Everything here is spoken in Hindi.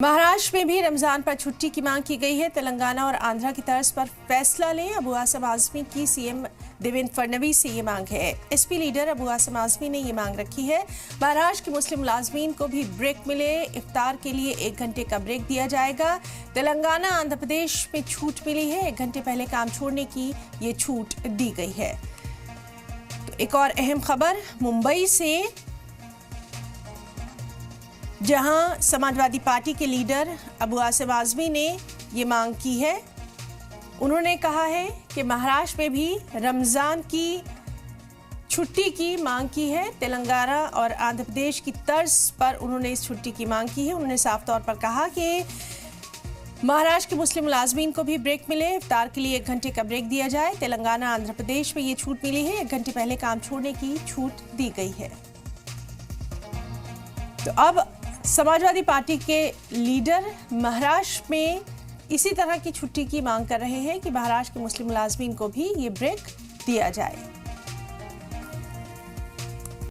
महाराष्ट्र में भी रमजान पर छुट्टी की मांग की गई है। तेलंगाना और आंध्र की तर्ज पर फैसला लें, अबू आसिम आजमी की सीएम देवेंद्र फडणवीस से ये मांग है। एसपी लीडर अबू आसिम आजमी ने ये मांग रखी है। महाराष्ट्र के मुस्लिम मुलाजमीन को भी ब्रेक मिले, इफ्तार के लिए 1 घंटे का ब्रेक दिया जाएगा। तेलंगाना आंध्र प्रदेश में छूट मिली है, 1 घंटे पहले काम छोड़ने की ये छूट दी गई है। तो एक और अहम खबर मुंबई से, जहां समाजवादी पार्टी के लीडर अबू आसिम आजमी ने ये मांग की है। उन्होंने कहा है कि महाराष्ट्र में भी रमजान की छुट्टी की मांग की है। तेलंगाना और आंध्र प्रदेश की तर्ज पर उन्होंने इस छुट्टी की मांग की है। उन्होंने साफ तौर पर कहा कि महाराष्ट्र के मुस्लिम मुलाजमीन को भी ब्रेक मिले, इफ्तार के लिए 1 घंटे का ब्रेक दिया जाए। तेलंगाना आंध्र प्रदेश में ये छूट मिली है, 1 घंटे पहले काम छोड़ने की छूट दी गई है। तो अब समाजवादी पार्टी के लीडर महाराष्ट्र में इसी तरह की छुट्टी की मांग कर रहे हैं कि महाराष्ट्र के मुस्लिम मुलाजमीन को भी ये ब्रेक दिया जाए।